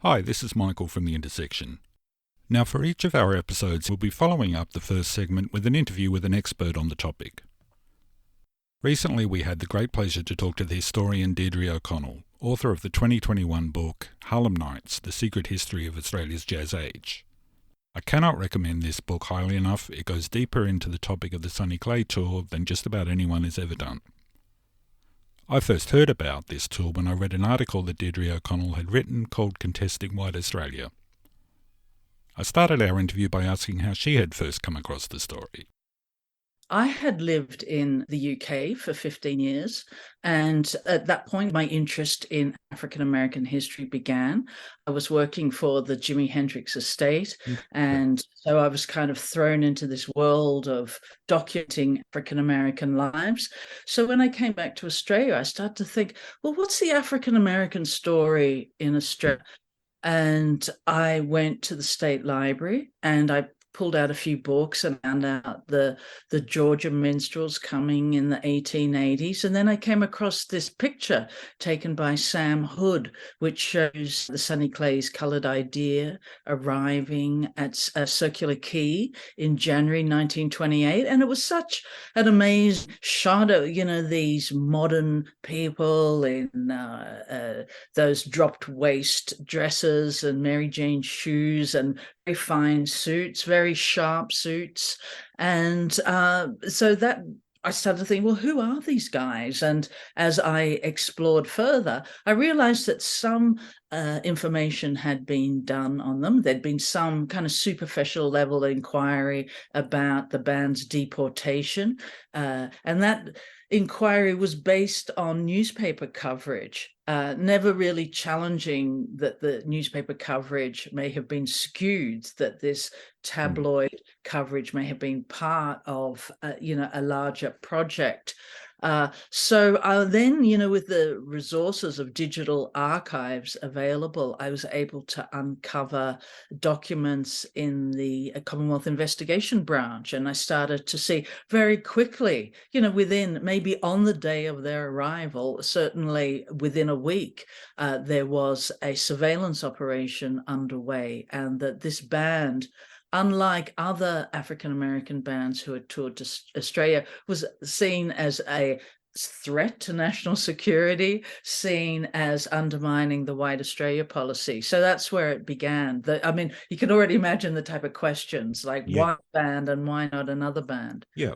Hi, this is Michael from The Intersection. Now, for each of our episodes, we'll be following up the first segment with an interview with an expert on the topic. Recently, we had the great pleasure to talk to the historian Deirdre O'Connell, author of the 2021 book Harlem Nights, The Secret History of Australia's Jazz Age. I cannot recommend this book highly enough. It goes deeper into the topic of the Sonny Clay tour than just about anyone has ever done. I first heard about this tour when I read an article that Deirdre O'Connell had written called Contesting White Australia. I started our interview by asking how she had first come across the story. I had lived in the UK for 15 years, and at that point, my interest in African American history began. I was working for the Jimi Hendrix estate, and so I was kind of thrown into this world of documenting African American lives. So when I came back to Australia, I started to think, well, what's the African American story in Australia? And I went to the State Library and I pulled out a few books and found out the Georgia minstrels coming in the 1880s. And then I came across this picture taken by Sam Hood, which shows the Sonny Clay's Coloured Idea arriving at Circular Quay in January 1928. And it was such an amazing shot of, these modern people in those dropped waist dresses and Mary Jane shoes and very fine suits, very sharp suits. And so that I started to think, well, who are these guys? And as I explored further, I realized that some information had been done on them. There'd been some kind of superficial level inquiry about the band's deportation. And that inquiry was based on newspaper coverage, never really challenging that the newspaper coverage may have been skewed, that this tabloid coverage may have been part of, a larger project. So then, with the resources of digital archives available, I was able to uncover documents in the Commonwealth Investigation Branch. And I started to see very quickly, within maybe on the day of their arrival, certainly within a week, there was a surveillance operation underway, and that this band, unlike other African-American bands who had toured to Australia, was seen as a threat to national security, seen as undermining the White Australia policy. So that's where it began. You can already imagine the type of questions like, why band and why not another band? Yeah.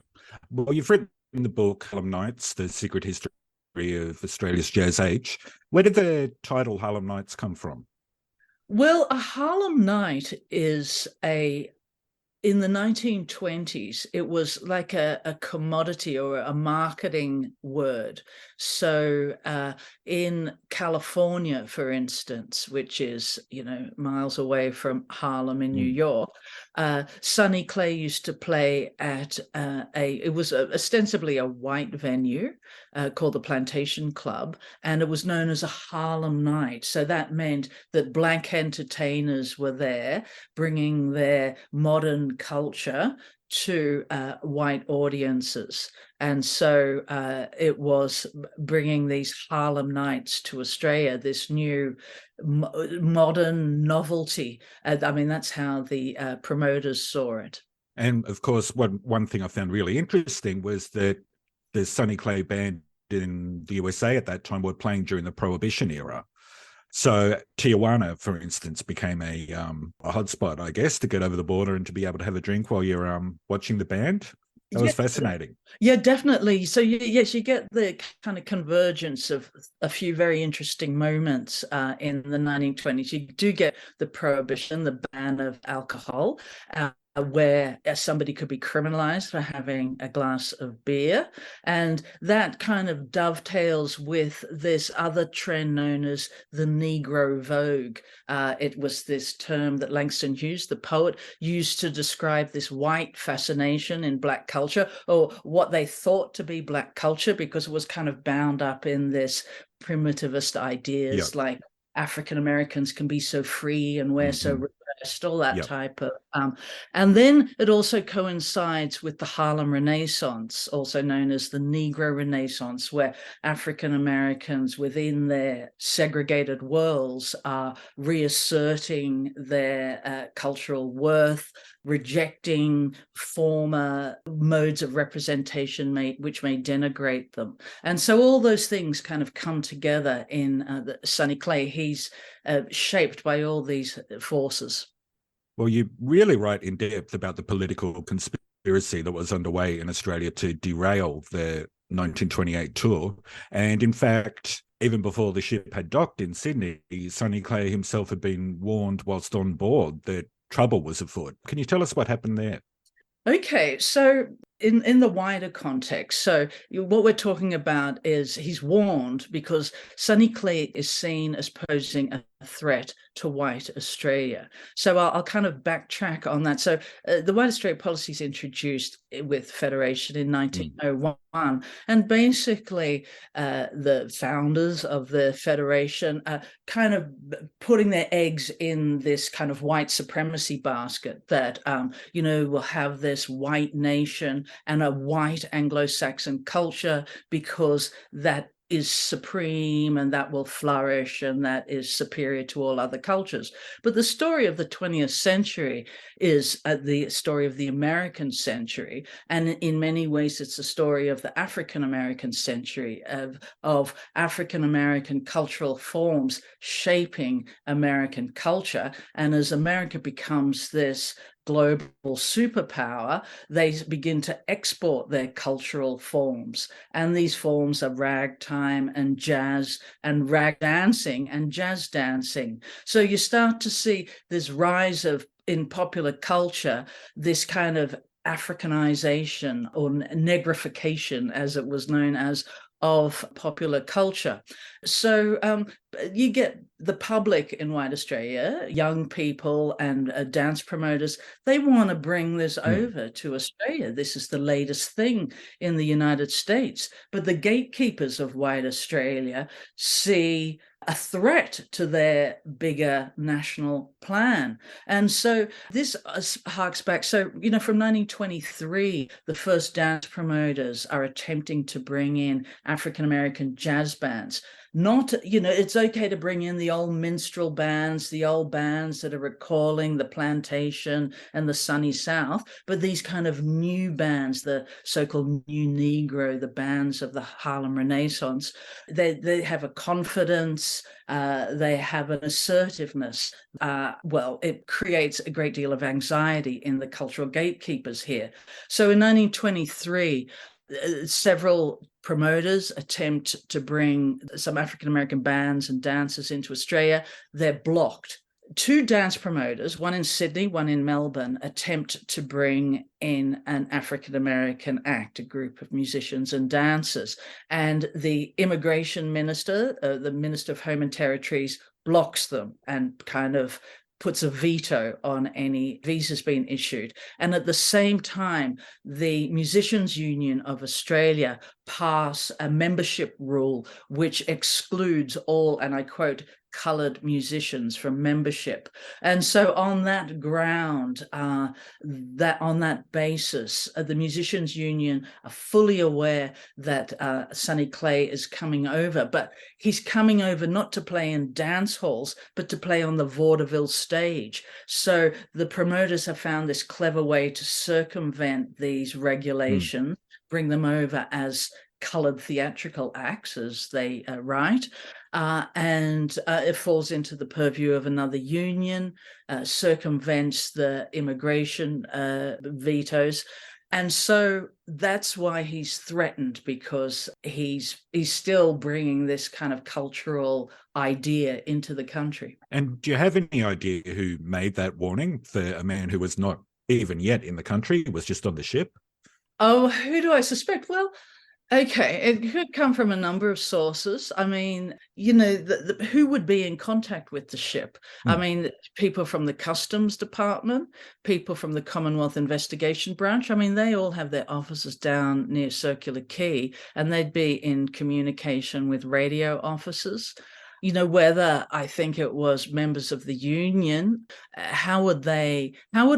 Well, you've written the book Harlem Nights, The Secret History of Australia's Jazz Age. Where did the title Harlem Nights come from? Well, a Harlem Night in the 1920s, it was like a commodity or a marketing word. So in California, for instance, which is, miles away from Harlem in New York, Sonny Clay used to play at it was ostensibly a white venue called the Plantation Club, and it was known as a Harlem Night. So that meant that black entertainers were there bringing their modern culture to white audiences. And so it was bringing these Harlem Nights to Australia, this new modern novelty. That's how the promoters saw it. And of course, one thing I found really interesting was that the Sonny Clay band in the USA at that time were playing during the Prohibition era. So Tijuana, for instance, became a hotspot, I guess, to get over the border and to be able to have a drink while you're watching the band. That was fascinating. Yeah, definitely. So yes, you get the kind of convergence of a few very interesting moments in the 1920s. You do get the prohibition, the ban of alcohol, where somebody could be criminalized for having a glass of beer. And that kind of dovetails with this other trend known as the Negro Vogue. It was this term that Langston Hughes, the poet, used to describe this white fascination in Black culture, or what they thought to be Black culture, because it was kind of bound up in this primitivist ideas like African Americans can be so free and we're so repressed, all that type of And then it also coincides with the Harlem Renaissance, also known as the Negro Renaissance, where African Americans within their segregated worlds are reasserting their cultural worth, rejecting former modes of representation which may denigrate them. And so all those things kind of come together in Sonny Clay. He's shaped by all these forces. Well, you really write in depth about the political conspiracy that was underway in Australia to derail the 1928 tour. And in fact, even before the ship had docked in Sydney, Sonny Clay himself had been warned whilst on board that trouble was afoot. Can you tell us what happened there? Okay, so in the wider context, so what we're talking about is he's warned because Sonny Clay is seen as posing a threat to white Australia. So I'll kind of backtrack on that. So the white Australia policy is introduced with Federation in 1901, and basically the founders of the Federation are kind of putting their eggs in this kind of white supremacy basket that, will have this white nation and a white Anglo-Saxon culture because that is supreme and that will flourish and that is superior to all other cultures. But the story of the 20th century is the story of the American century. And in many ways, it's the story of the African-American century of African-American cultural forms shaping American culture. And as America becomes this global superpower, they begin to export their cultural forms. And these forms are ragtime and jazz and rag dancing and jazz dancing. So you start to see this rise of, in popular culture, this kind of Africanization or negrification, as it was known as, of popular culture. So you get the public in white Australia, young people and dance promoters, they want to bring this over to Australia. This is the latest thing in the United States. But the gatekeepers of white Australia see a threat to their bigger national plan. And so this harks back. So, from 1923, the first dance promoters are attempting to bring in African-American jazz bands. Not, it's okay to bring in the old minstrel bands, the old bands that are recalling the plantation and the sunny South, but these kind of new bands, the so-called new Negro, the bands of the Harlem Renaissance, they have a confidence, they have an assertiveness. It creates a great deal of anxiety in the cultural gatekeepers here. So in 1923, several promoters attempt to bring some African-American bands and dancers into Australia. They're blocked. Two dance promoters, one in Sydney, one in Melbourne, attempt to bring in an African-American act, a group of musicians and dancers. And the immigration minister, the Minister of Home and Territories, blocks them and kind of puts a veto on any visas being issued. And at the same time, the Musicians Union of Australia pass a membership rule which excludes all, and I quote, coloured musicians from membership. And so on that ground, on that basis, the Musicians Union are fully aware that Sonny Clay is coming over, but he's coming over not to play in dance halls, but to play on the vaudeville stage. So the promoters have found this clever way to circumvent these regulations, bring them over as coloured theatrical acts, as they write. And it falls into the purview of another union, circumvents the immigration vetoes. And so that's why he's threatened, because he's still bringing this kind of cultural idea into the country. And do you have any idea who made that warning for a man who was not even yet in the country, was just on the ship? Oh, who do I suspect? Well, okay, it could come from a number of sources. I mean, who would be in contact with the ship? I mean, people from the Customs Department, people from the Commonwealth Investigation Branch. I mean, they all have their offices down near Circular Quay, and they'd be in communication with radio officers. Whether I think it was members of the union, how would a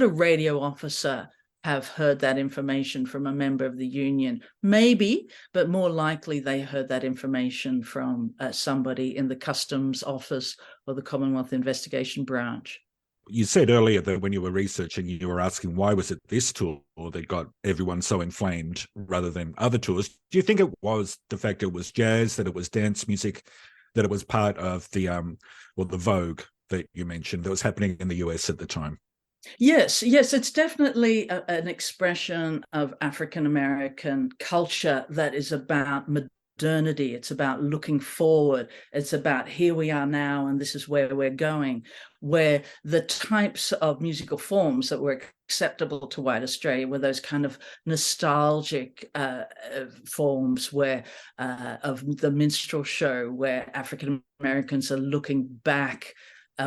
radio officer have heard that information from a member of the union? Maybe, but more likely they heard that information from somebody in the customs office or the Commonwealth Investigation Branch. You said earlier that when you were researching, you were asking why was it this tour that got everyone so inflamed rather than other tours. Do you think it was the fact it was jazz, that it was dance music, that it was part of the Vogue that you mentioned that was happening in the US at the time? Yes, it's definitely an expression of African American culture that is about modernity. It's about looking forward. It's about here we are now, and this is where we're going. Where the types of musical forms that were acceptable to white Australia were those kind of nostalgic forms where of the minstrel show, where African Americans are looking back,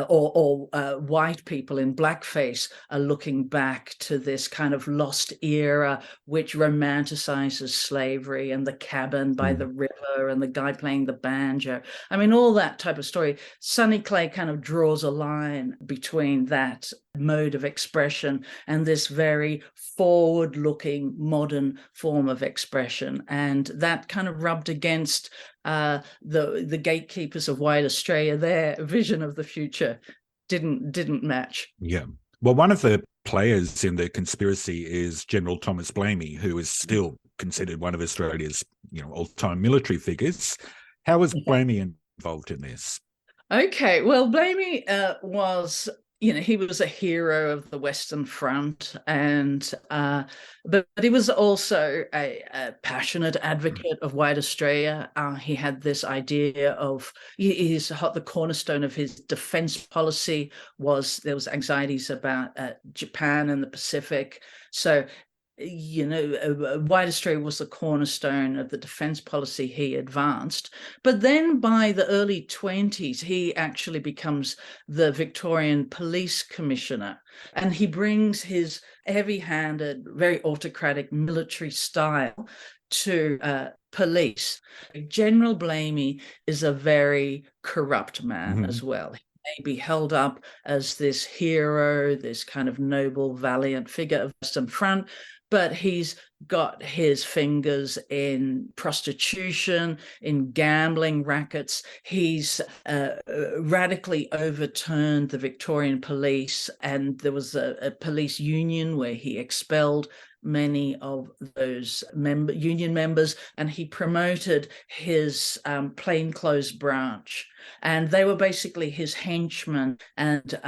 or white people in blackface are looking back to this kind of lost era, which romanticizes slavery and the cabin by the river and the guy playing the banjo. I mean, all that type of story. Sonny Clay kind of draws a line between that mode of expression and this very forward-looking modern form of expression, and that kind of rubbed against the gatekeepers of white Australia. Their vision of the future didn't match. Yeah. Well, one of the players in the conspiracy is General Thomas Blamey, who is still considered one of Australia's all-time military figures. How was Blamey involved in this? Okay, well, Blamey was, he was a hero of the Western Front, and but he was also a passionate advocate of white Australia. He had this idea of the cornerstone of his defense policy was there was anxieties about Japan and the Pacific. So white Australia was the cornerstone of the defense policy he advanced. But then by the early 20s, he actually becomes the Victorian Police Commissioner, and he brings his heavy-handed, very autocratic military style to police. General Blamey is a very corrupt man as well. He may be held up as this hero, this kind of noble, valiant figure of Western Front, but he's got his fingers in prostitution, in gambling rackets. He's radically overturned the Victorian police, and there was a police union where he expelled many of those union members, and he promoted his plainclothes branch, and they were basically his henchmen, and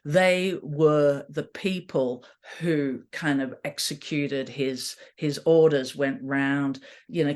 they were the people who kind of executed his orders, went round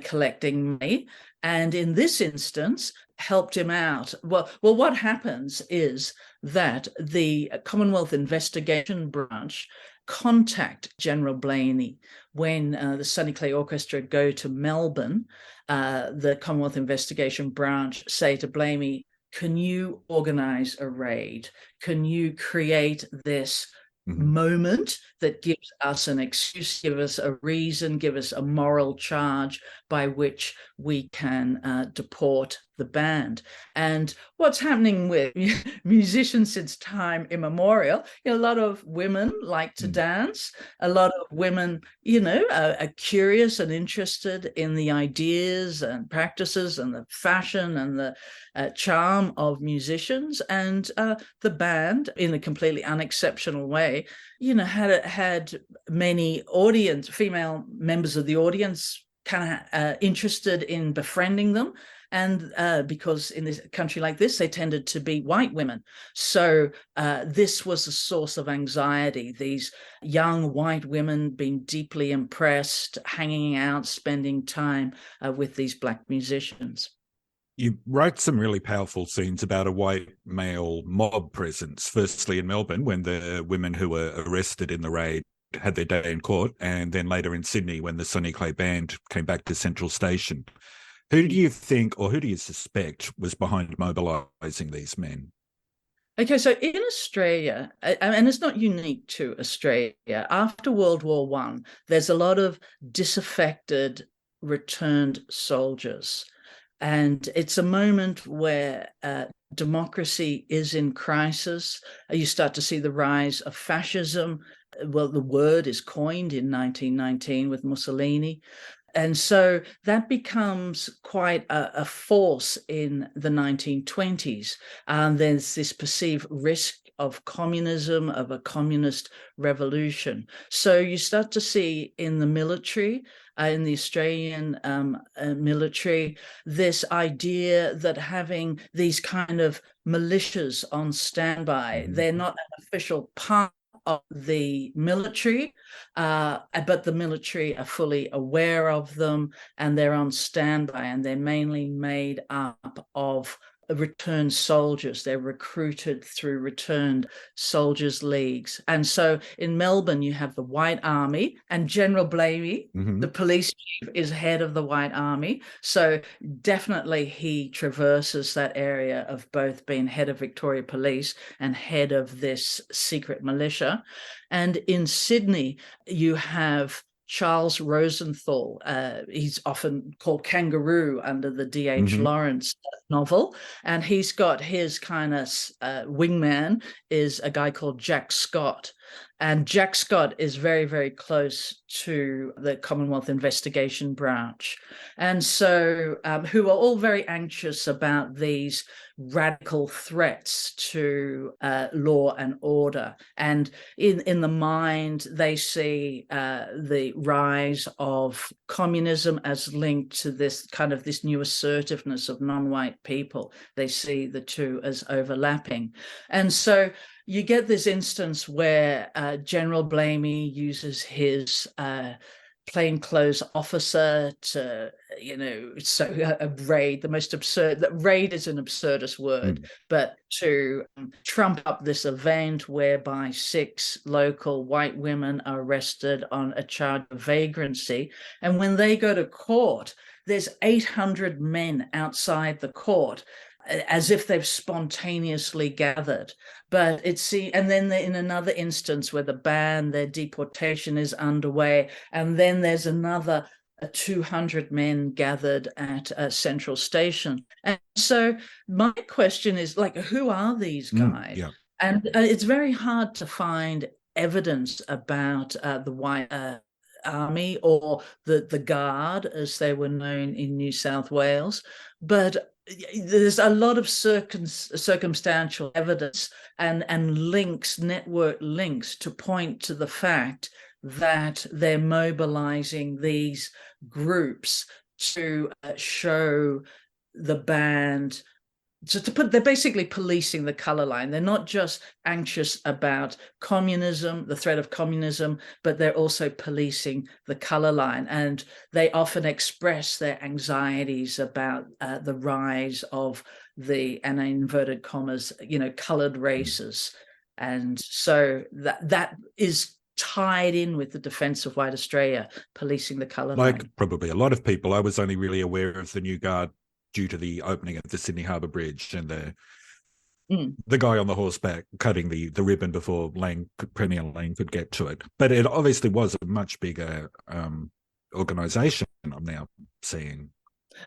collecting money, and in this instance helped him out. Well, what happens is that the Commonwealth Investigation Branch contact General Blamey when the Sonny Clay Orchestra go to Melbourne. The Commonwealth Investigation Branch say to Blamey, can you organize a raid? Can you create this moment that gives us an excuse, give us a reason, give us a moral charge by which we can deport the band? And what's happening with musicians since time immemorial, a lot of women like to dance. A lot of women, are curious and interested in the ideas and practices and the fashion and the charm of musicians. And the band, in a completely unexceptional way, had many female members of the audience kind of interested in befriending them. And because in this country like this, they tended to be white women. So this was a source of anxiety. These young white women being deeply impressed, hanging out, spending time with these black musicians. You wrote some really powerful scenes about a white male mob presence, firstly in Melbourne when the women who were arrested in the raid had their day in court, and then later in Sydney when the Sonny Clay Band came back to Central Station. Who do you think, or who do you suspect, was behind mobilising these men? Okay, so in Australia, and it's not unique to Australia, after World War I, there's a lot of disaffected returned soldiers. And it's a moment where democracy is in crisis. You start to see the rise of fascism. Well, the word is coined in 1919 with Mussolini. And so that becomes quite a force in the 1920s. There's this perceived risk of communism, of a communist revolution. So you start to see in the military, in the Australian military, this idea that having these kind of militias on standby, they're not an official part of the military, but the military are fully aware of them, and they're on standby, and they're mainly made up of returned soldiers. They're recruited through returned soldiers leagues. And so in Melbourne, you have the White Army, and General Blamey, the police chief, is head of the White Army. So definitely he traverses that area of both being head of Victoria Police and head of this secret militia. And in Sydney, you have Charles Rosenthal. He's often called Kangaroo under the D.H. Lawrence novel. And he's got his kind of wingman is a guy called Jack Scott. And Jack Scott is very, very close to the Commonwealth Investigation Branch. And so, who are all very anxious about these radical threats to law and order. And in the mind, they see the rise of communism as linked to this kind of this new assertiveness of non-white people. They see the two as overlapping. And so you get this instance where General Blamey uses his plainclothes officer to, raid, the most absurd, that raid is an absurdist word, but to trump up this event whereby 6 local white women are arrested on a charge of vagrancy. And when they go to court, there's 800 men outside the court, as if they've spontaneously gathered. But and then in another instance where their deportation is underway, and then there's another 200 men gathered at a central station. And so my question is, who are these guys? And it's very hard to find evidence about the White Army or the Guard, as they were known in New South Wales. But there's a lot of circumstantial evidence and links, network links, to point to the fact that they're mobilizing these groups to show the band. So they're basically policing the color line. They're not just anxious about communism, the threat of communism, but they're also policing the color line. And they often express their anxieties about the rise of the, and inverted commas, colored races. And so that is tied in with the defense of white Australia, policing the colour line. Like probably a lot of people, I was only really aware of the New Guard due to the opening of the Sydney Harbour Bridge and the guy on the horseback cutting the ribbon before Premier Lane could get to it. But it obviously was a much bigger organisation, I'm now seeing.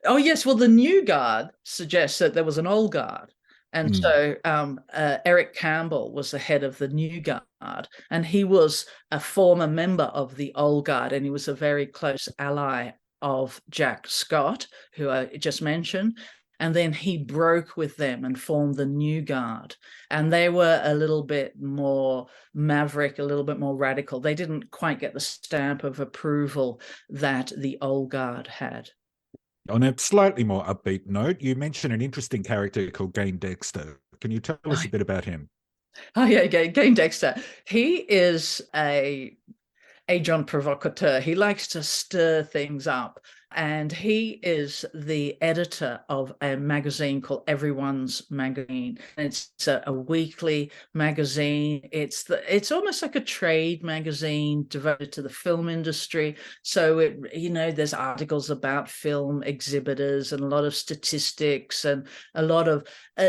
Oh, yes. Well, the New Guard suggests that there was an old guard. And so Eric Campbell was the head of the New Guard, and he was a former member of the Old Guard, and he was a very close ally of Jack Scott, who I just mentioned. And then he broke with them and formed the New Guard. And they were a little bit more maverick, a little bit more radical. They didn't quite get the stamp of approval that the Old Guard had. On a slightly more upbeat note, you mentioned an interesting character called Gain Dexter. Can you tell us a bit about him? Oh, yeah, Gain Dexter. He is a agent provocateur. He likes to stir things up. And he is the editor of a magazine called Everyone's Magazine. It's a weekly magazine. It's almost like a trade magazine devoted to the film industry. So there's articles about film exhibitors and a lot of statistics and a lot of.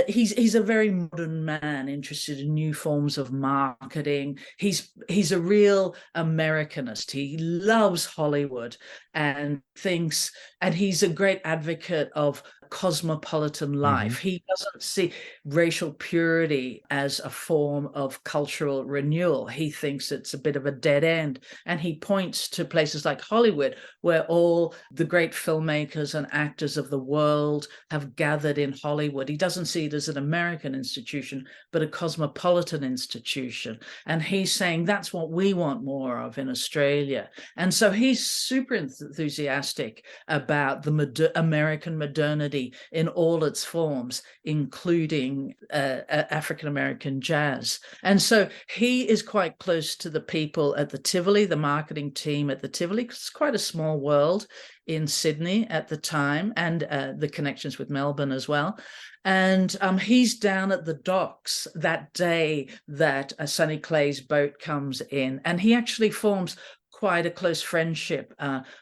He's a very modern man, interested in new forms of marketing. He's a real Americanist. He loves Hollywood and things, and he's a great advocate of cosmopolitan life. He doesn't see racial purity as a form of cultural renewal. He thinks it's a bit of a dead end. And he points to places like Hollywood, where all the great filmmakers and actors of the world have gathered in Hollywood. He doesn't see it as an American institution, but a cosmopolitan institution. And he's saying that's what we want more of in Australia. And so he's super enthusiastic about the American modernity in all its forms, including African-American jazz. And so he is quite close to the people at the Tivoli, the marketing team at the Tivoli. It's quite a small world in Sydney at the time, and the connections with Melbourne as well. And he's down at the docks that day that Sonny Clay's boat comes in, and he actually forms quite a close friendship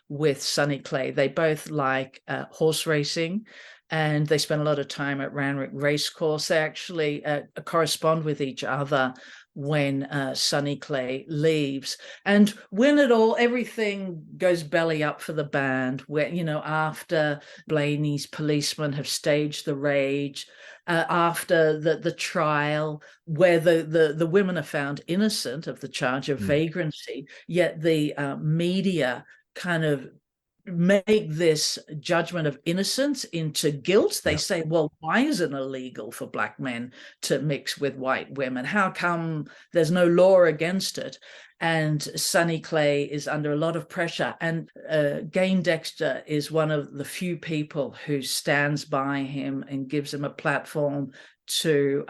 with Sonny Clay. They both like horse racing, and they spend a lot of time at Randwick Racecourse. They actually correspond with each other when Sonny Clay leaves. And when everything goes belly up for the band, where, after Blaney's policemen have staged the rage, after the trial, where the women are found innocent of the charge of vagrancy, yet the media kind of make this judgment of innocence into guilt. They say, well, why is it illegal for black men to mix with white women? How come there's no law against it? And Sonny Clay is under a lot of pressure. And Gain Dexter is one of the few people who stands by him and gives him a platform to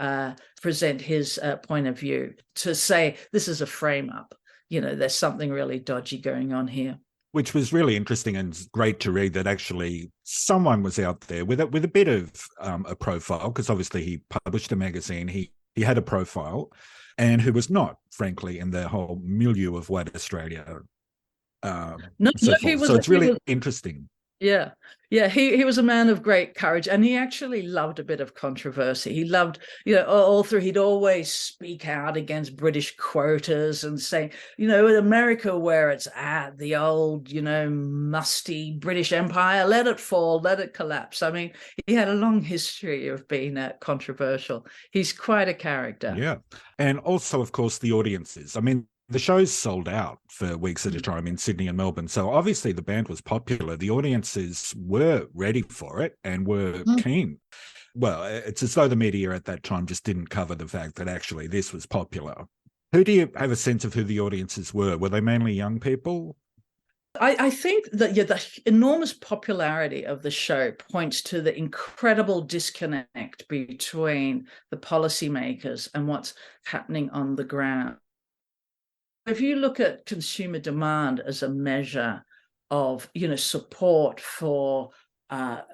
present his point of view, to say, this is a frame-up. There's something really dodgy going on here. Which was really interesting and great to read, that actually someone was out there with a bit of a profile, because obviously he published a magazine, he had a profile, and who was not, frankly, in the whole milieu of white Australia. So it's really interesting. Yeah. He was a man of great courage, and he actually loved a bit of controversy. He loved, all through, he'd always speak out against British quotas and say, in America, where it's at, the old, musty British Empire, let it fall, let it collapse. I mean, he had a long history of being controversial. He's quite a character. Yeah. And also, of course, the audiences. I mean, the show's sold out for weeks at a time in Sydney and Melbourne. So obviously the band was popular. The audiences were ready for it and were keen. Well, it's as though the media at that time just didn't cover the fact that actually this was popular. Who do you have a sense of who the audiences were? Were they mainly young people? I think that the enormous popularity of the show points to the incredible disconnect between the policymakers and what's happening on the ground. If you look at consumer demand as a measure of, support for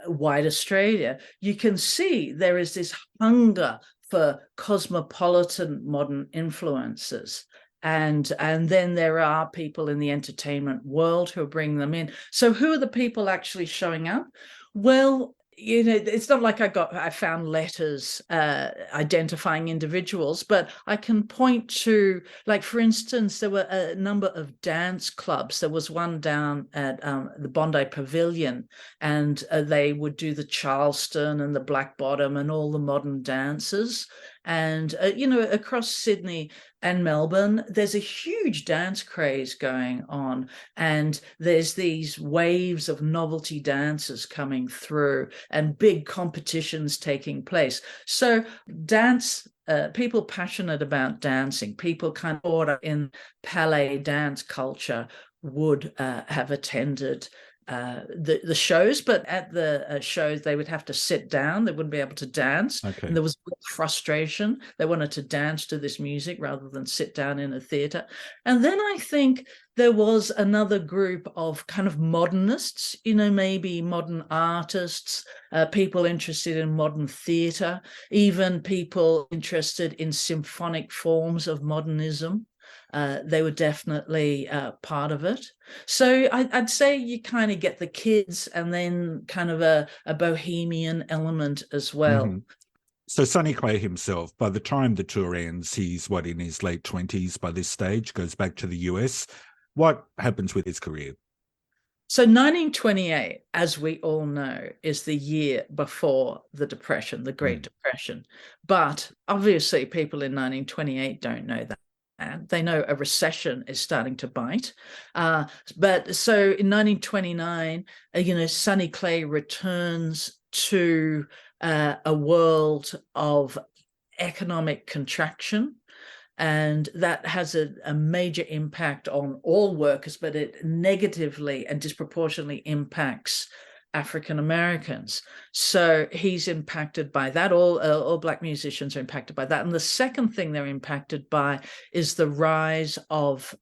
white Australia, you can see there is this hunger for cosmopolitan modern influences. And then there are people in the entertainment world who are bringing them in. So who are the people actually showing up? Well, it's not like I found letters identifying individuals, but I can point to, like, for instance, there were a number of dance clubs. There was one down at the Bondi Pavilion, and they would do the Charleston and the Black Bottom and all the modern dances. And, across Sydney and Melbourne, there's a huge dance craze going on. And there's these waves of novelty dances coming through and big competitions taking place. So dance, people passionate about dancing, people kind of order in palais dance culture would have attended the shows, but at the shows they would have to sit down. They wouldn't be able to dance. Okay. And there was frustration. They wanted to dance to this music rather than sit down in a theatre. And then I think there was another group of kind of modernists, maybe modern artists, people interested in modern theatre, even people interested in symphonic forms of modernism. They were definitely part of it. So I'd say you kind of get the kids and then kind of a bohemian element as well. Mm-hmm. So Sonny Clay himself, by the time the tour ends, he's in his late 20s by this stage, goes back to the US. What happens with his career? So 1928, as we all know, is the year before the Depression, the Great Depression. But obviously, people in 1928 don't know that. And they know a recession is starting to bite. But so in 1929, Sonny Clay returns to a world of economic contraction. And that has a major impact on all workers, but it negatively and disproportionately impacts African Americans. So he's impacted by that. All Black musicians are impacted by that. And the second thing they're impacted by is the rise of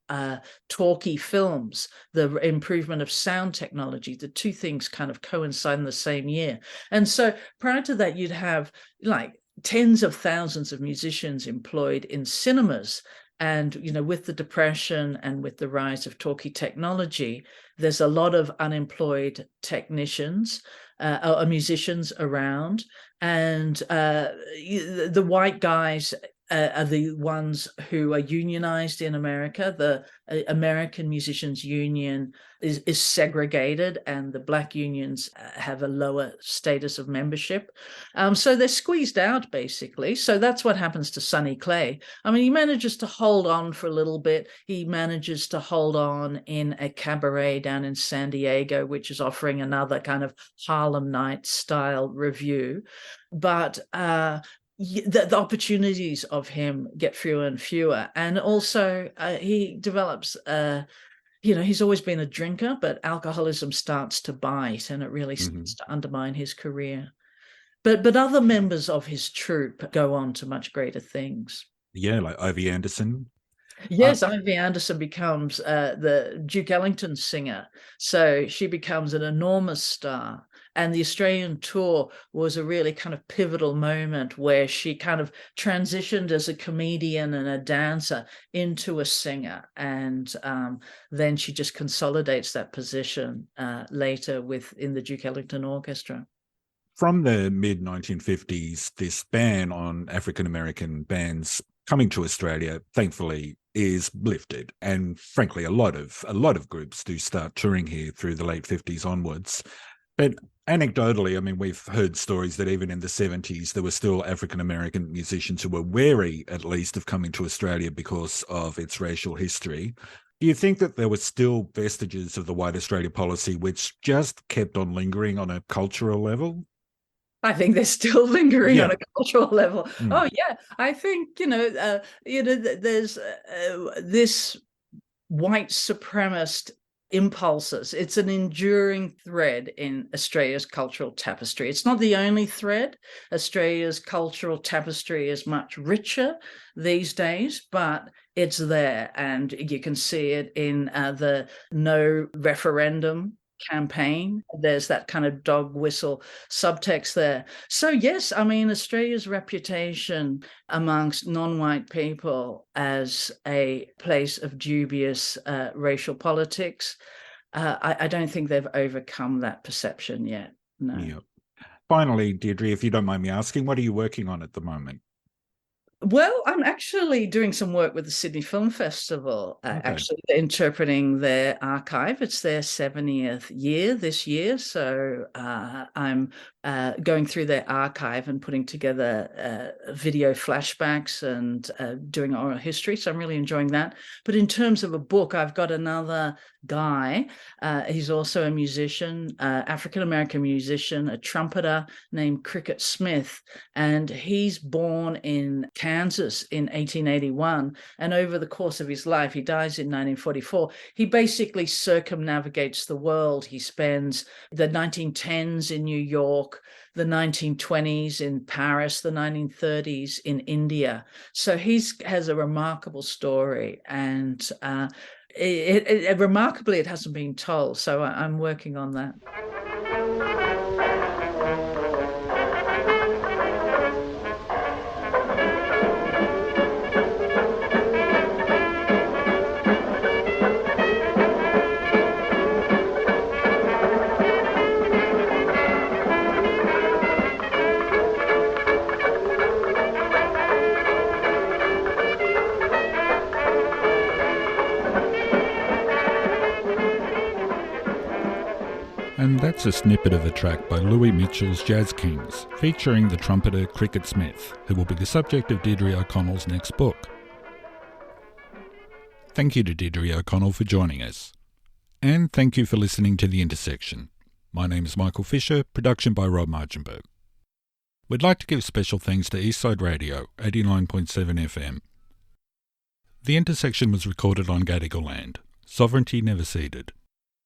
talkie films, the improvement of sound technology. The two things kind of coincide in the same year. And so prior to that, you'd have like tens of thousands of musicians employed in cinemas. And, with the Depression and with the rise of talkie technology, there's a lot of unemployed technicians or musicians around. And the white guys are the ones who are unionized in America. The American Musicians Union is segregated, and the Black unions have a lower status of membership. So they're squeezed out, basically. So that's what happens to Sonny Clay. I mean, he manages to hold on for a little bit. He manages to hold on in a cabaret down in San Diego, which is offering another kind of Harlem Nights style review. But the opportunities of him get fewer and fewer. And also he develops, he's always been a drinker, but alcoholism starts to bite, and it really starts to undermine his career. But other members of his troupe go on to much greater things. Yeah, like Ivy Anderson. Yes, Ivy Anderson becomes the Duke Ellington singer. So she becomes an enormous star. And the Australian tour was a really kind of pivotal moment where she kind of transitioned as a comedian and a dancer into a singer. And then she just consolidates that position later in the Duke Ellington Orchestra. From the mid-1950s, this ban on African-American bands coming to Australia, thankfully, is lifted. And frankly, a lot of groups do start touring here through the late 50s onwards. But anecdotally, I mean, we've heard stories that even in the 70s, there were still African-American musicians who were wary, at least, of coming to Australia because of its racial history. Do you think that there were still vestiges of the White Australia policy which just kept on lingering on a cultural level? I think they're still lingering on a cultural level. Oh yeah, I think there's this white supremacist impulses. It's an enduring thread in Australia's cultural tapestry. It's not the only thread. Australia's cultural tapestry is much richer these days, but it's there, and you can see it in the no referendum campaign. There's that kind of dog whistle subtext there. So yes, I mean, Australia's reputation amongst non-white people as a place of dubious racial politics, I don't think they've overcome that perception yet. No. Yep. Finally, Deirdre, if you don't mind me asking, what are you working on at the moment? Well, I'm actually doing some work with the Sydney Film Festival, actually interpreting their archive. It's their 70th year this year. So I'm going through their archive and putting together video flashbacks and doing oral history. So I'm really enjoying that. But in terms of a book, I've got another guy. He's also a musician, African-American musician, a trumpeter named Cricket Smith. And he's born in Kansas in 1881. And over the course of his life, he dies in 1944. He basically circumnavigates the world. He spends the 1910s in New York, the 1920s in Paris, the 1930s in India. So he has a remarkable story, and remarkably, it hasn't been told. So I'm working on that. And that's a snippet of a track by Louis Mitchell's Jazz Kings, featuring the trumpeter Cricket Smith, who will be the subject of Deirdre O'Connell's next book. Thank you to Deirdre O'Connell for joining us. And thank you for listening to The Intersection. My name is Michael Fisher, production by Rob Marchenberg. We'd like to give special thanks to Eastside Radio, 89.7 FM. The Intersection was recorded on Gadigal land, sovereignty never ceded.